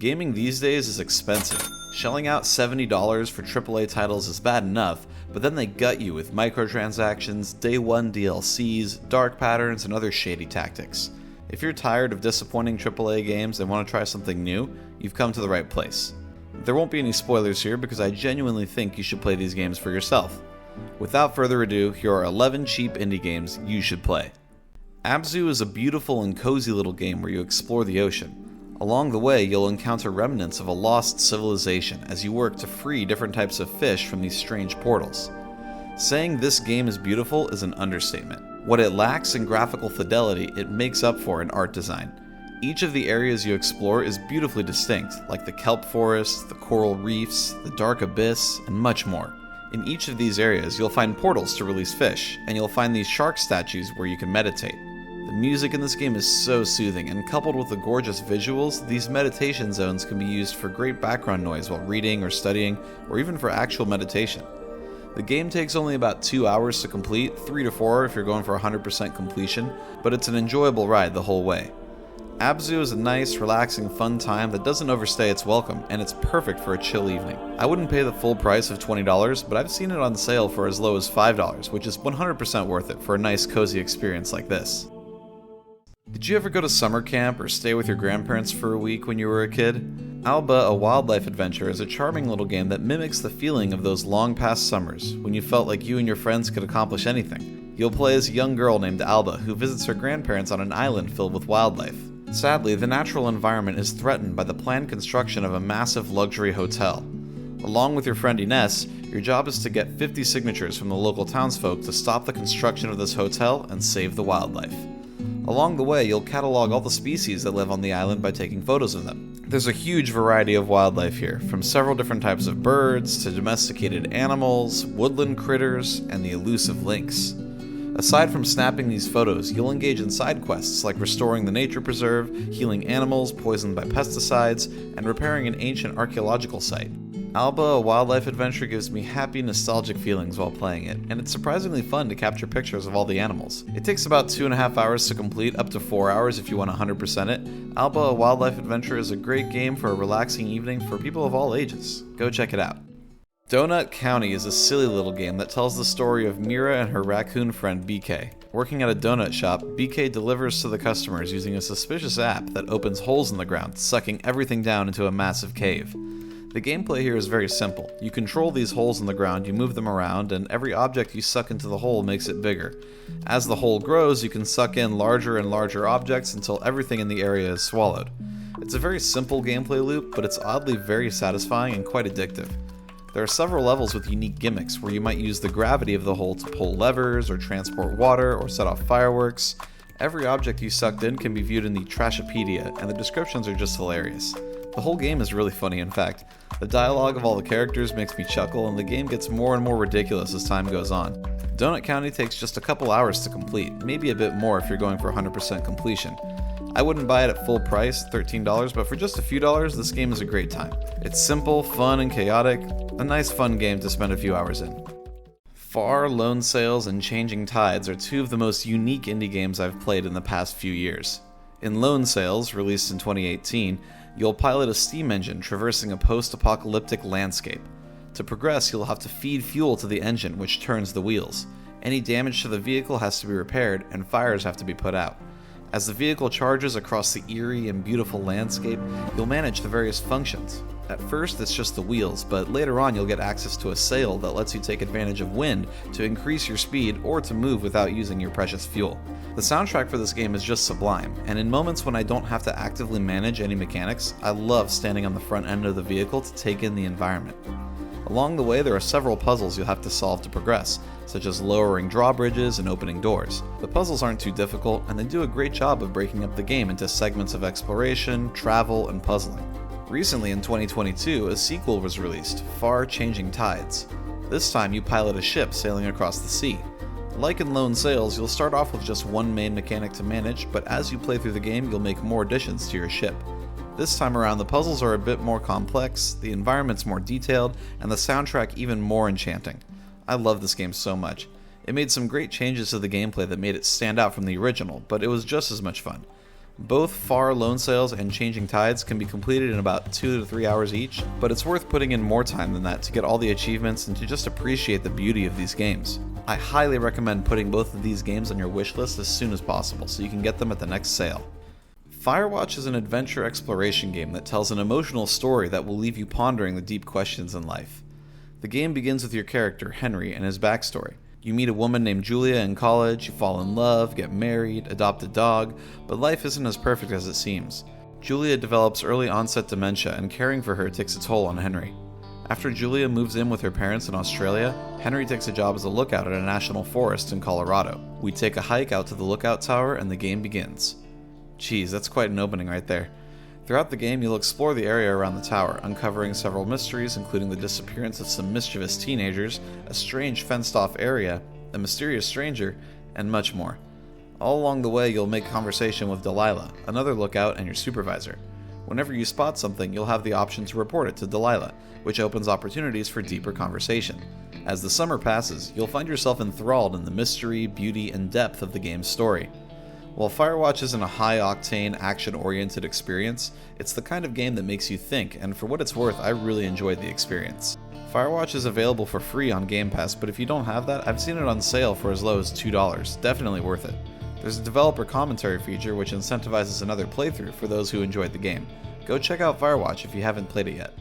Gaming these days is expensive. Shelling out $70 for AAA titles is bad enough, but then they gut you with microtransactions, day one DLCs, dark patterns, and other shady tactics. If you're tired of disappointing AAA games and want to try something new, you've come to the right place. There won't be any spoilers here because I genuinely think you should play these games for yourself. Without further ado, here are 11 cheap indie games you should play. Abzu is a beautiful and cozy little game where you explore the ocean. Along the way, you'll encounter remnants of a lost civilization as you work to free different types of fish from these strange portals. Saying this game is beautiful is an understatement. What it lacks in graphical fidelity, it makes up for in art design. Each of the areas you explore is beautifully distinct, like the kelp forest, the coral reefs, the dark abyss, and much more. In each of these areas, you'll find portals to release fish, and you'll find these shark statues where you can meditate. The music in this game is so soothing, and coupled with the gorgeous visuals, these meditation zones can be used for great background noise while reading or studying, or even for actual meditation. The game takes only about 2 hours to complete, 3 to 4 if you're going for 100% completion, but it's an enjoyable ride the whole way. Abzu is a nice, relaxing, fun time that doesn't overstay its welcome, and it's perfect for a chill evening. I wouldn't pay the full price of $20, but I've seen it on sale for as low as $5, which is 100% worth it for a nice, cozy experience like this. Did you ever go to summer camp or stay with your grandparents for a week when you were a kid? Alba, a wildlife adventure, is a charming little game that mimics the feeling of those long-past summers when you felt like you and your friends could accomplish anything. You'll play as a young girl named Alba who visits her grandparents on an island filled with wildlife. Sadly, the natural environment is threatened by the planned construction of a massive luxury hotel. Along with your friend Ines, your job is to get 50 signatures from the local townsfolk to stop the construction of this hotel and save the wildlife. Along the way, you'll catalog all the species that live on the island by taking photos of them. There's a huge variety of wildlife here, from several different types of birds to domesticated animals, woodland critters, and the elusive lynx. Aside from snapping these photos, you'll engage in side quests like restoring the nature preserve, healing animals poisoned by pesticides, and repairing an ancient archaeological site. Alba, a wildlife adventure, gives me happy, nostalgic feelings while playing it, and it's surprisingly fun to capture pictures of all the animals. It takes about 2.5 hours to complete, up to 4 hours if you want to 100% it. Alba, a wildlife adventure is a great game for a relaxing evening for people of all ages. Go check it out. Donut County is a silly little game that tells the story of Mira and her raccoon friend BK. Working at a donut shop, BK delivers to the customers using a suspicious app that opens holes in the ground, sucking everything down into a massive cave. The gameplay here is very simple. You control these holes in the ground, you move them around, and every object you suck into the hole makes it bigger. As the hole grows, you can suck in larger and larger objects until everything in the area is swallowed. It's a very simple gameplay loop, but it's oddly very satisfying and quite addictive. There are several levels with unique gimmicks where you might use the gravity of the hole to pull levers, or transport water, or set off fireworks. Every object you sucked in can be viewed in the Trashopedia, and the descriptions are just hilarious. The whole game is really funny, in fact. The dialogue of all the characters makes me chuckle, and the game gets more and more ridiculous as time goes on. Donut County takes just a couple hours to complete, maybe a bit more if you're going for 100% completion. I wouldn't buy it at full price, $13, but for just a few dollars, this game is a great time. It's simple, fun, and chaotic, a nice fun game to spend a few hours in. Far, Lone Sails, and Changing Tides are two of the most unique indie games I've played in the past few years. In Lone Sails, released in 2018, you'll pilot a steam engine traversing a post-apocalyptic landscape. To progress, you'll have to feed fuel to the engine, which turns the wheels. Any damage to the vehicle has to be repaired, and fires have to be put out. As the vehicle charges across the eerie and beautiful landscape, you'll manage the various functions. At first, it's just the wheels, but later on you'll get access to a sail that lets you take advantage of wind to increase your speed or to move without using your precious fuel. The soundtrack for this game is just sublime, and in moments when I don't have to actively manage any mechanics, I love standing on the front end of the vehicle to take in the environment. Along the way, there are several puzzles you'll have to solve to progress, such as lowering drawbridges and opening doors. The puzzles aren't too difficult, and they do a great job of breaking up the game into segments of exploration, travel, and puzzling. Recently in 2022, a sequel was released, Far Changing Tides. This time you pilot a ship sailing across the sea. Like in Lone Sails, you'll start off with just one main mechanic to manage, but as you play through the game, you'll make more additions to your ship. This time around, the puzzles are a bit more complex, the environment's more detailed, and the soundtrack even more enchanting. I love this game so much. It made some great changes to the gameplay that made it stand out from the original, but it was just as much fun. Both Far Loan Sails and Changing Tides can be completed in about 2 to 3 hours each, but it's worth putting in more time than that to get all the achievements and to just appreciate the beauty of these games. I highly recommend putting both of these games on your wishlist as soon as possible so you can get them at the next sale. Firewatch is an adventure exploration game that tells an emotional story that will leave you pondering the deep questions in life. The game begins with your character, Henry, and his backstory. You meet a woman named Julia in college, you fall in love, get married, adopt a dog, but life isn't as perfect as it seems. Julia develops early onset dementia, and caring for her takes a toll on Henry. After Julia moves in with her parents in Australia, Henry takes a job as a lookout at a national forest in Colorado. We take a hike out to the lookout tower and the game begins. Geez, that's quite an opening right there. Throughout the game, you'll explore the area around the tower, uncovering several mysteries, including the disappearance of some mischievous teenagers, a strange fenced-off area, a mysterious stranger, and much more. All along the way, you'll make conversation with Delilah, another lookout and your supervisor. Whenever you spot something, you'll have the option to report it to Delilah, which opens opportunities for deeper conversation. As the summer passes, you'll find yourself enthralled in the mystery, beauty, and depth of the game's story. While Firewatch isn't a high-octane, action-oriented experience, it's the kind of game that makes you think, and for what it's worth, I really enjoyed the experience. Firewatch is available for free on Game Pass, but if you don't have that, I've seen it on sale for as low as $2. Definitely worth it. There's a developer commentary feature which incentivizes another playthrough for those who enjoyed the game. Go check out Firewatch if you haven't played it yet.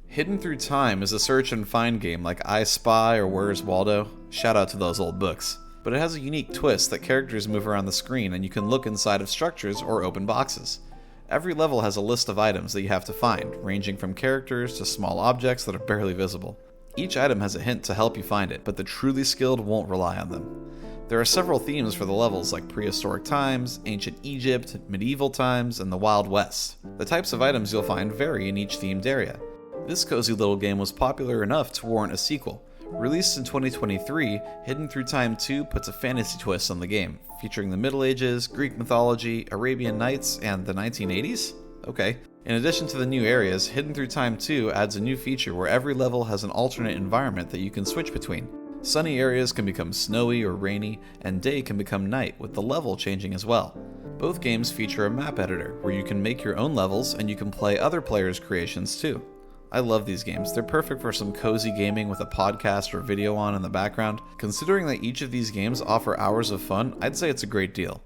Hidden Through Time is a search and find game like I Spy or Where's Waldo. Shout out to those old books. But it has a unique twist that characters move around the screen and you can look inside of structures or open boxes. Every level has a list of items that you have to find, ranging from characters to small objects that are barely visible. Each item has a hint to help you find it, but the truly skilled won't rely on them. There are several themes for the levels like prehistoric times, ancient Egypt, medieval times, and the Wild West. The types of items you'll find vary in each themed area. This cozy little game was popular enough to warrant a sequel. Released in 2023, Hidden Through Time 2 puts a fantasy twist on the game, featuring the Middle Ages, Greek mythology, Arabian Nights, and the 1980s? Okay. In addition to the new areas, Hidden Through Time 2 adds a new feature where every level has an alternate environment that you can switch between. Sunny areas can become snowy or rainy, and day can become night, with the level changing as well. Both games feature a map editor, where you can make your own levels and you can play other players' creations too. I love these games. They're perfect for some cozy gaming with a podcast or video on in the background. Considering that each of these games offer hours of fun, I'd say it's a great deal.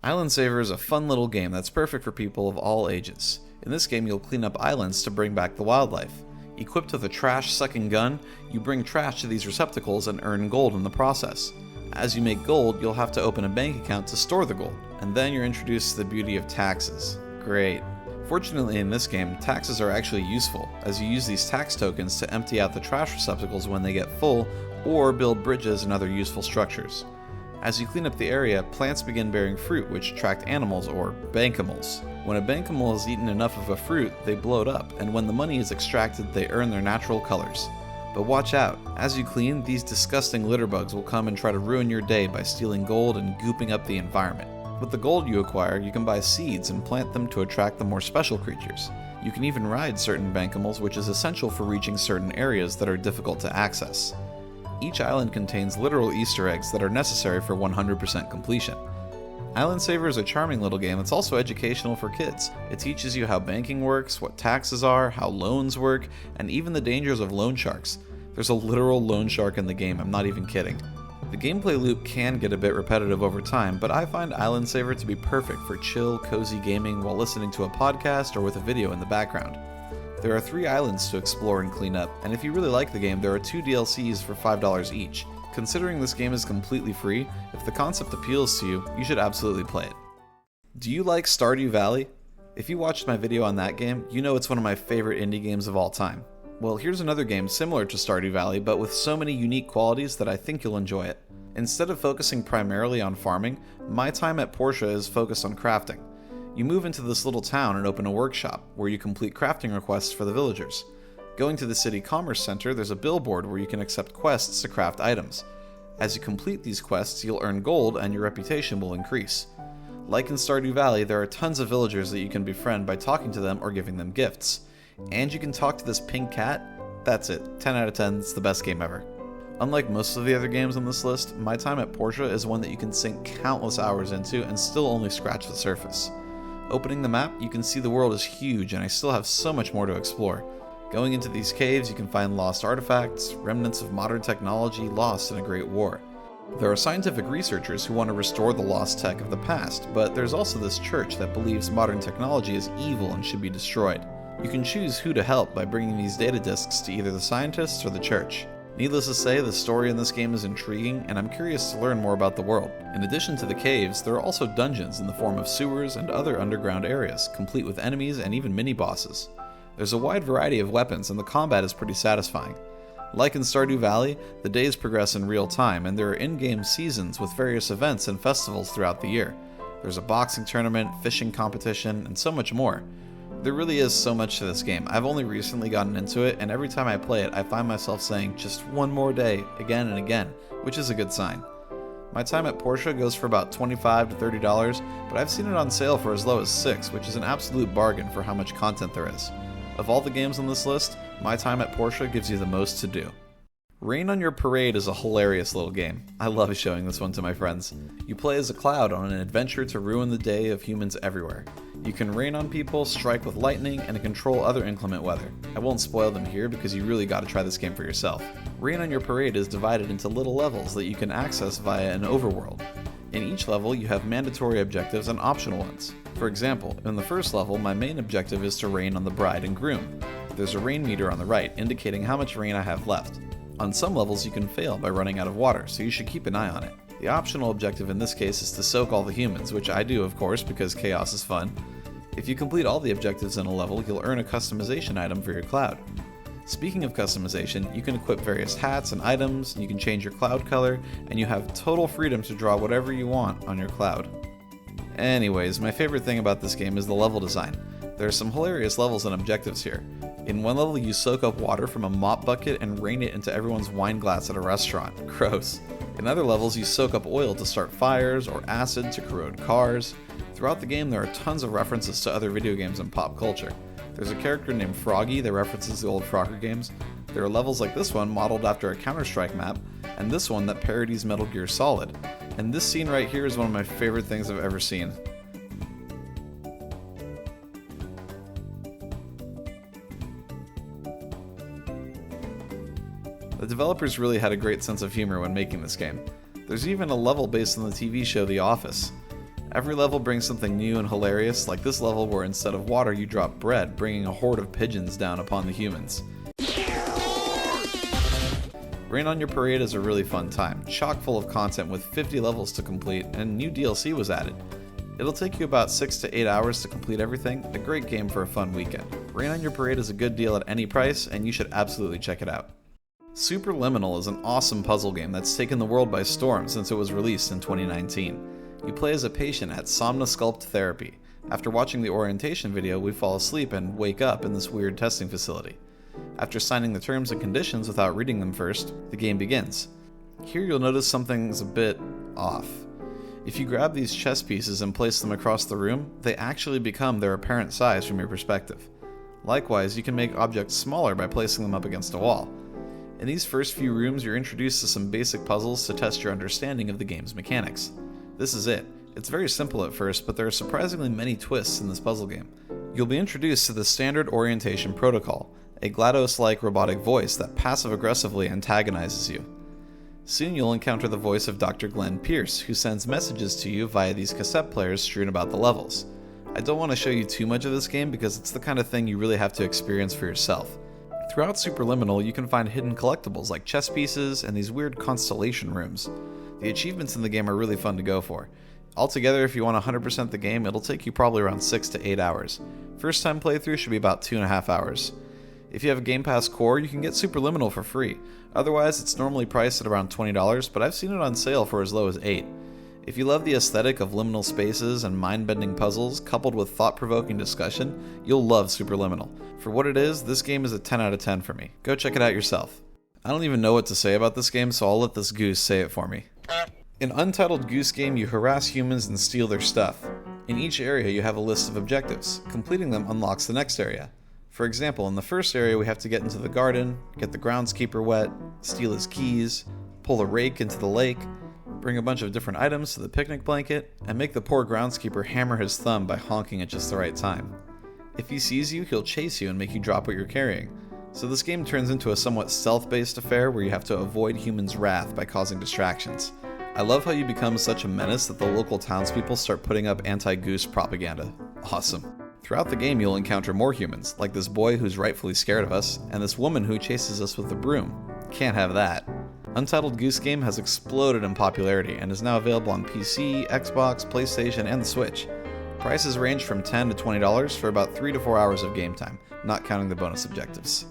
Island Saver is a fun little game that's perfect for people of all ages. In this game, you'll clean up islands to bring back the wildlife. Equipped with a trash-sucking gun, you bring trash to these receptacles and earn gold in the process. As you make gold, you'll have to open a bank account to store the gold, and then you're introduced to the beauty of taxes. Great. Fortunately in this game, taxes are actually useful, as you use these tax tokens to empty out the trash receptacles when they get full, or build bridges and other useful structures. As you clean up the area, plants begin bearing fruit which attract animals, or bankimals. When a bankimal has eaten enough of a fruit, they bloat up, and when the money is extracted, they earn their natural colors. But watch out, as you clean, these disgusting litterbugs will come and try to ruin your day by stealing gold and gooping up the environment. With the gold you acquire, you can buy seeds and plant them to attract the more special creatures. You can even ride certain bankimals, which is essential for reaching certain areas that are difficult to access. Each island contains literal Easter eggs that are necessary for 100% completion. Island Saver is a charming little game that's also educational for kids. It teaches you how banking works, what taxes are, how loans work, and even the dangers of loan sharks. There's a literal loan shark in the game, I'm not even kidding. The gameplay loop can get a bit repetitive over time, but I find Island Saver to be perfect for chill, cozy gaming while listening to a podcast or with a video in the background. There are 3 islands to explore and clean up, and if you really like the game, there are 2 DLCs for $5 each. Considering this game is completely free, if the concept appeals to you, you should absolutely play it. Do you like Stardew Valley? If you watched my video on that game, you know it's one of my favorite indie games of all time. Well, here's another game similar to Stardew Valley, but with so many unique qualities that I think you'll enjoy it. Instead of focusing primarily on farming, My Time at Portia is focused on crafting. You move into this little town and open a workshop, where you complete crafting requests for the villagers. Going to the city commerce center, there's a billboard where you can accept quests to craft items. As you complete these quests, you'll earn gold and your reputation will increase. Like in Stardew Valley, there are tons of villagers that you can befriend by talking to them or giving them gifts. And you can talk to this pink cat. That's it. 10 out of 10, it's the best game ever. Unlike most of the other games on this list, My Time at Portia is one that you can sink countless hours into and still only scratch the surface. Opening the map, you can see the world is huge and I still have so much more to explore. Going into these caves, you can find lost artifacts, remnants of modern technology lost in a great war. There are scientific researchers who want to restore the lost tech of the past, but there's also this church that believes modern technology is evil and should be destroyed. You can choose who to help by bringing these data disks to either the scientists or the church. Needless to say, the story in this game is intriguing, and I'm curious to learn more about the world. In addition to the caves, there are also dungeons in the form of sewers and other underground areas, complete with enemies and even mini-bosses. There's a wide variety of weapons, and the combat is pretty satisfying. Like in Stardew Valley, the days progress in real time, and there are in-game seasons with various events and festivals throughout the year. There's a boxing tournament, fishing competition, and so much more. There really is so much to this game. I've only recently gotten into it, and every time I play it, I find myself saying, just one more day, again and again, which is a good sign. My Time at Portia goes for about $25 to $30, but I've seen it on sale for as low as $6, which is an absolute bargain for how much content there is. Of all the games on this list, My Time at Portia gives you the most to do. Rain on Your Parade is a hilarious little game. I love showing this one to my friends. You play as a cloud on an adventure to ruin the day of humans everywhere. You can rain on people, strike with lightning, and control other inclement weather. I won't spoil them here because you really gotta try this game for yourself. Rain on Your Parade is divided into little levels that you can access via an overworld. In each level, you have mandatory objectives and optional ones. For example, in the first level, my main objective is to rain on the bride and groom. There's a rain meter on the right, indicating how much rain I have left. On some levels, you can fail by running out of water, so you should keep an eye on it. The optional objective in this case is to soak all the humans, which I do of course because chaos is fun. If you complete all the objectives in a level, you'll earn a customization item for your cloud. Speaking of customization, you can equip various hats and items, you can change your cloud color, and you have total freedom to draw whatever you want on your cloud. Anyways, my favorite thing about this game is the level design. There are some hilarious levels and objectives here. In one level, you soak up water from a mop bucket and rain it into everyone's wine glass at a restaurant. Gross. In other levels, you soak up oil to start fires or acid to corrode cars. Throughout the game, there are tons of references to other video games and pop culture. There's a character named Froggy that references the old Frogger games. There are levels like this one modeled after a Counter-Strike map, and this one that parodies Metal Gear Solid. And this scene right here is one of my favorite things I've ever seen. The developers really had a great sense of humor when making this game. There's even a level based on the TV show The Office. Every level brings something new and hilarious, like this level where instead of water you drop bread, bringing a horde of pigeons down upon the humans. Rain on Your Parade is a really fun time, chock full of content with 50 levels to complete, and new DLC was added. It'll take you about 6 to 8 hours to complete everything, a great game for a fun weekend. Rain on Your Parade is a good deal at any price, and you should absolutely check it out. Superliminal is an awesome puzzle game that's taken the world by storm since it was released in 2019. You play as a patient at Somnosculpt Therapy. After watching the orientation video, we fall asleep and wake up in this weird testing facility. After signing the terms and conditions without reading them first, the game begins. Here you'll notice something's a bit off. If you grab these chess pieces and place them across the room, they actually become their apparent size from your perspective. Likewise, you can make objects smaller by placing them up against a wall. In these first few rooms, you're introduced to some basic puzzles to test your understanding of the game's mechanics. This is it. It's very simple at first, but there are surprisingly many twists in this puzzle game. You'll be introduced to the standard orientation protocol, a GLaDOS-like robotic voice that passive-aggressively antagonizes you. Soon you'll encounter the voice of Dr. Glenn Pierce, who sends messages to you via these cassette players strewn about the levels. I don't want to show you too much of this game because it's the kind of thing you really have to experience for yourself. Throughout Superliminal, you can find hidden collectibles like chess pieces and these weird constellation rooms. The achievements in the game are really fun to go for. Altogether, if you want 100% the game, it'll take you probably around 6 to 8 hours. First time playthrough should be about 2.5 hours. If you have a Game Pass Core, you can get Superliminal for free. Otherwise, it's normally priced at around $20, but I've seen it on sale for as low as $8. If you love the aesthetic of liminal spaces and mind-bending puzzles coupled with thought-provoking discussion, you'll love Superliminal. For what it is, this game is a 10 out of 10 for me. Go check it out yourself. I don't even know what to say about this game, so I'll let this Goose say it for me. In Untitled Goose Game, you harass humans and steal their stuff. In each area, you have a list of objectives. Completing them unlocks the next area. For example, in the first area we have to get into the garden, get the groundskeeper wet, steal his keys, pull a rake into the lake, bring a bunch of different items to the picnic blanket, and make the poor groundskeeper hammer his thumb by honking at just the right time. If he sees you, he'll chase you and make you drop what you're carrying. So this game turns into a somewhat stealth-based affair where you have to avoid humans' wrath by causing distractions. I love how you become such a menace that the local townspeople start putting up anti-Goose propaganda. Awesome. Throughout the game you'll encounter more humans, like this boy who's rightfully scared of us, and this woman who chases us with a broom. Can't have that. Untitled Goose Game has exploded in popularity and is now available on PC, Xbox, PlayStation, and the Switch. Prices range from $10 to $20 for about 3 to 4 hours of game time, not counting the bonus objectives.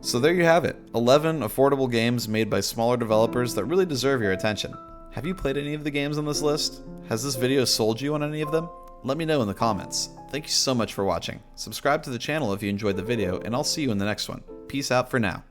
So there you have it, 11 affordable games made by smaller developers that really deserve your attention. Have you played any of the games on this list? Has this video sold you on any of them? Let me know in the comments. Thank you so much for watching. Subscribe to the channel if you enjoyed the video, and I'll see you in the next one. Peace out for now.